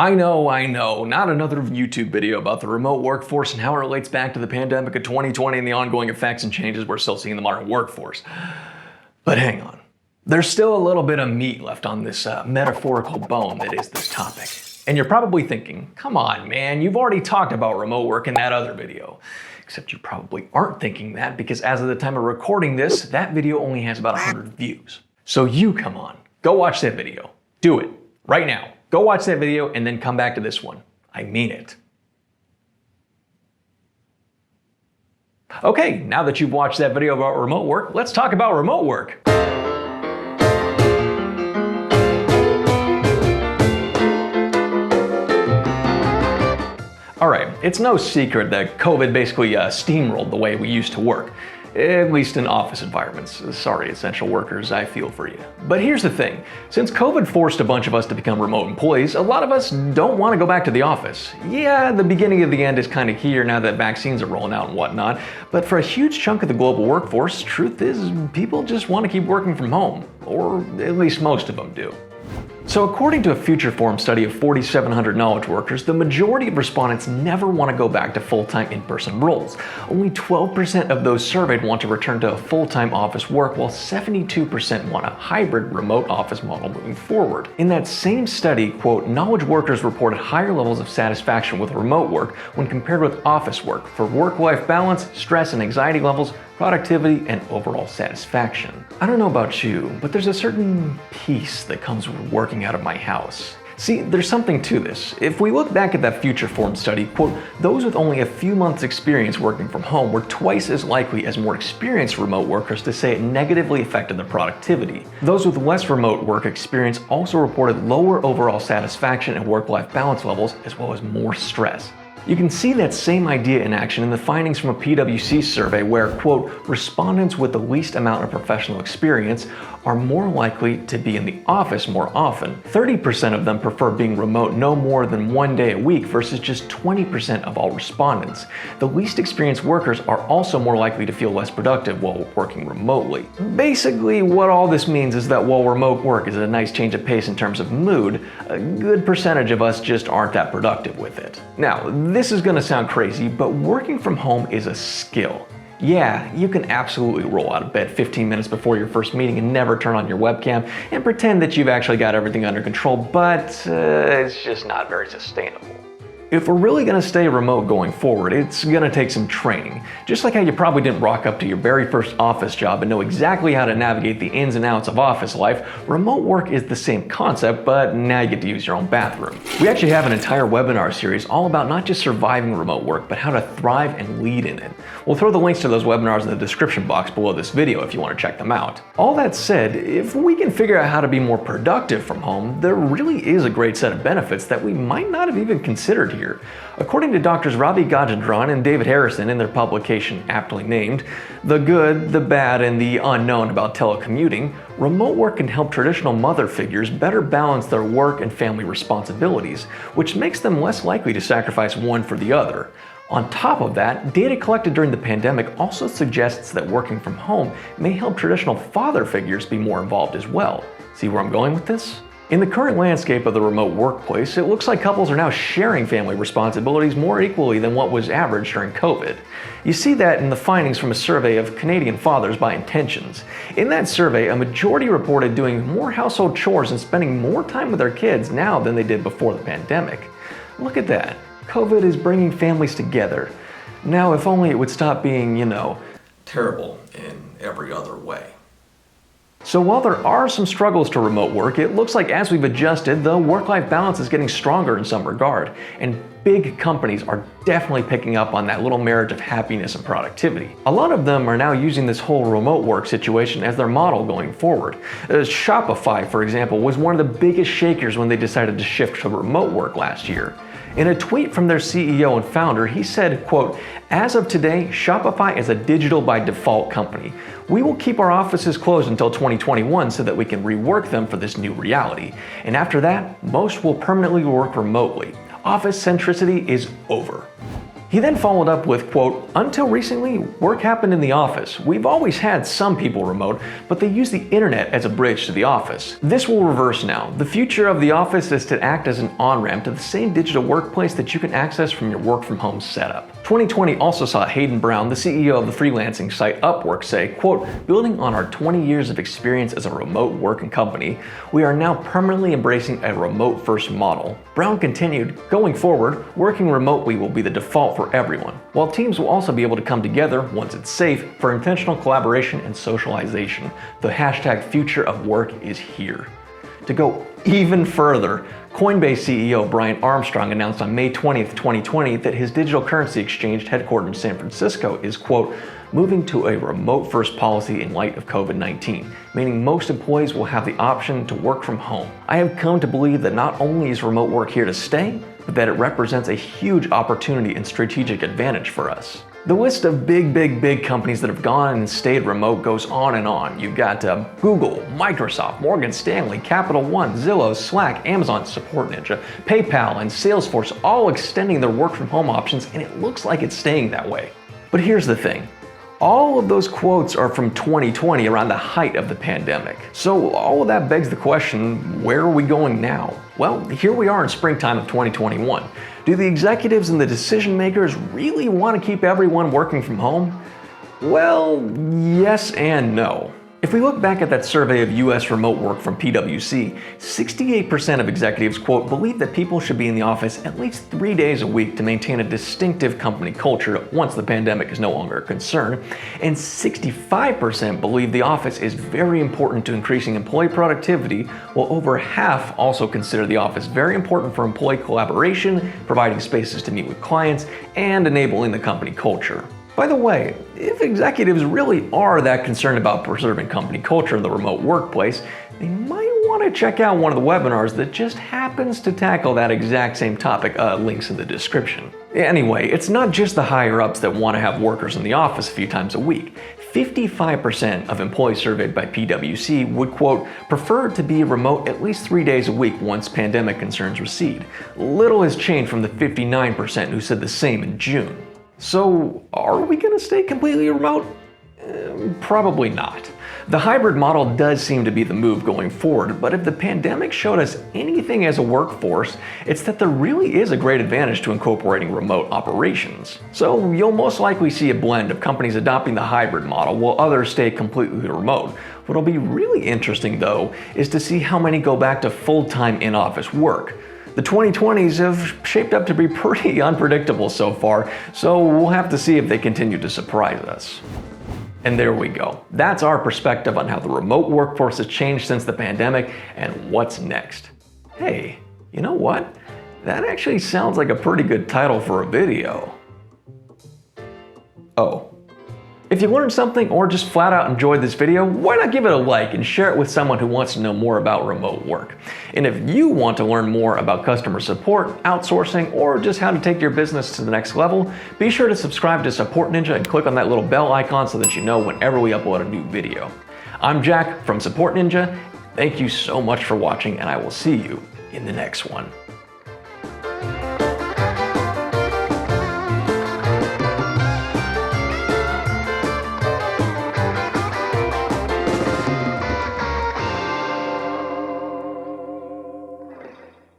I know, not another YouTube video about the remote workforce and how it relates back to the pandemic of 2020 and the ongoing effects and changes we're still seeing in the modern workforce. But hang on. There's still a little bit of meat left on this metaphorical bone that is this topic. And you're probably thinking, come on man, you've already talked about remote work in that other video. Except you probably aren't thinking that because as of the time of recording this, that video only has about 100 views. So you come on, go watch that video. Do it, right now. Go watch that video and then come back to this one. I mean it. Okay, now that you've watched that video about remote work, let's talk about remote work. Alright, it's no secret that COVID basically steamrolled the way we used to work. At least in office environments. Sorry, essential workers, I feel for you. But here's the thing. Since COVID forced a bunch of us to become remote employees, a lot of us don't want to go back to the office. Yeah, the beginning of the end is kind of here now that vaccines are rolling out and whatnot, but for a huge chunk of the global workforce, truth is, people just want to keep working from home. Or at least most of them do. So according to a Future Forum study of 4,700 knowledge workers, the majority of respondents never want to go back to full-time in-person roles. Only 12% of those surveyed want to return to a full-time office work, while 72% want a hybrid remote office model moving forward. In that same study, quote, knowledge workers reported higher levels of satisfaction with remote work when compared with office work for work-life balance, stress and anxiety levels, productivity, and overall satisfaction. I don't know about you, but there's a certain peace that comes with working out of my house. See, there's something to this. If we look back at that Future Forum study, quote, those with only a few months experience working from home were twice as likely as more experienced remote workers to say it negatively affected their productivity. Those with less remote work experience also reported lower overall satisfaction and work-life balance levels, as well as more stress. You can see that same idea in action in the findings from a PwC survey where, quote, respondents with the least amount of professional experience are more likely to be in the office more often. 30% of them prefer being remote no more than 1 day a week versus just 20% of all respondents. The least experienced workers are also more likely to feel less productive while working remotely. Basically, what all this means is that while remote work is a nice change of pace in terms of mood, a good percentage of us just aren't that productive with it. Now, this is gonna sound crazy, but working from home is a skill. Yeah, you can absolutely roll out of bed 15 minutes before your first meeting and never turn on your webcam and pretend that you've actually got everything under control, but it's just not very sustainable. If we're really going to stay remote going forward, it's going to take some training. Just like how you probably didn't rock up to your very first office job and know exactly how to navigate the ins and outs of office life, remote work is the same concept, but now you get to use your own bathroom. We actually have an entire webinar series all about not just surviving remote work, but how to thrive and lead in it. We'll throw the links to those webinars in the description box below this video if you want to check them out. All that said, if we can figure out how to be more productive from home, there really is a great set of benefits that we might not have even considered here. According to Drs. Ravi Gajendran and David Harrison in their publication aptly named, The Good, the Bad, and the Unknown About Telecommuting, remote work can help traditional mother figures better balance their work and family responsibilities, which makes them less likely to sacrifice one for the other. On top of that, data collected during the pandemic also suggests that working from home may help traditional father figures be more involved as well. See where I'm going with this? In the current landscape of the remote workplace, it looks like couples are now sharing family responsibilities more equally than what was average during COVID. You see that in the findings from a survey of Canadian fathers by intentions. In that survey, a majority reported doing more household chores and spending more time with their kids now than they did before the pandemic. Look at that. COVID is bringing families together. Now, if only it would stop being, terrible in every other way. So while there are some struggles to remote work, it looks like as we've adjusted, the work-life balance is getting stronger in some regard. And big companies are definitely picking up on that little marriage of happiness and productivity. A lot of them are now using this whole remote work situation as their model going forward. Shopify, for example, was one of the biggest shakers when they decided to shift to remote work last year. In a tweet from their CEO and founder, he said, quote, as of today, Shopify is a digital by default company. We will keep our offices closed until 2021 so that we can rework them for this new reality. And after that, most will permanently work remotely. Office centricity is over. He then followed up with, quote, "Until recently, work happened in the office. We've always had some people remote, but they use the internet as a bridge to the office. This will reverse now. The future of the office is to act as an on-ramp to the same digital workplace that you can access from your work-from-home setup." 2020 also saw Hayden Brown, the CEO of the freelancing site Upwork, say, quote, "Building on our 20 years of experience as a remote working company, we are now permanently embracing a remote-first model." Brown continued, "Going forward, working remotely will be the default for everyone, while teams will also be able to come together, once it's safe, for intentional collaboration and socialization. The hashtag future of work is here." To go even further, Coinbase CEO Brian Armstrong announced on May 20th, 2020 that his digital currency exchange headquartered in San Francisco is, quote, "moving to a remote-first policy in light of COVID-19, meaning most employees will have the option to work from home. I have come to believe that not only is remote work here to stay, but that it represents a huge opportunity and strategic advantage for us." The list of big companies that have gone and stayed remote goes on and on. You've got Google, Microsoft, Morgan Stanley, Capital One, Zillow, Slack, Amazon, SupportNinja, PayPal, and Salesforce all extending their work from home options, and it looks like it's staying that way. But here's the thing. All of those quotes are from 2020, around the height of the pandemic. So all of that begs the question, where are we going now? Well, here we are in springtime of 2021. Do the executives and the decision makers really want to keep everyone working from home? Well, yes and no. If we look back at that survey of US remote work from PwC, 68% of executives, quote, "believe that people should be in the office at least 3 days a week to maintain a distinctive company culture once the pandemic is no longer a concern," and 65% believe the office is very important to increasing employee productivity, while over half also consider the office very important for employee collaboration, providing spaces to meet with clients, and enabling the company culture. By the way, if executives really are that concerned about preserving company culture in the remote workplace, they might want to check out one of the webinars that just happens to tackle that exact same topic, links in the description. Anyway, it's not just the higher-ups that want to have workers in the office a few times a week. 55% of employees surveyed by PwC would, quote, "prefer to be remote at least 3 days a week once pandemic concerns recede." Little has changed from the 59% who said the same in June. So, are we going to stay completely remote? Probably not. The hybrid model does seem to be the move going forward, but if the pandemic showed us anything as a workforce, it's that there really is a great advantage to incorporating remote operations. So you'll most likely see a blend of companies adopting the hybrid model while others stay completely remote. What'll be really interesting though is to see how many go back to full-time in-office work. The 2020s have shaped up to be pretty unpredictable so far, so we'll have to see if they continue to surprise us. And there we go. That's our perspective on how the remote workforce has changed since the pandemic and what's next. Hey, you know what? That actually sounds like a pretty good title for a video. Oh. If you learned something or just flat out enjoyed this video, why not give it a like and share it with someone who wants to know more about remote work? And if you want to learn more about customer support, outsourcing, or just how to take your business to the next level, be sure to subscribe to SupportNinja and click on that little bell icon so that you know whenever we upload a new video. I'm Jack from SupportNinja. Thank you so much for watching, and I will see you in the next one.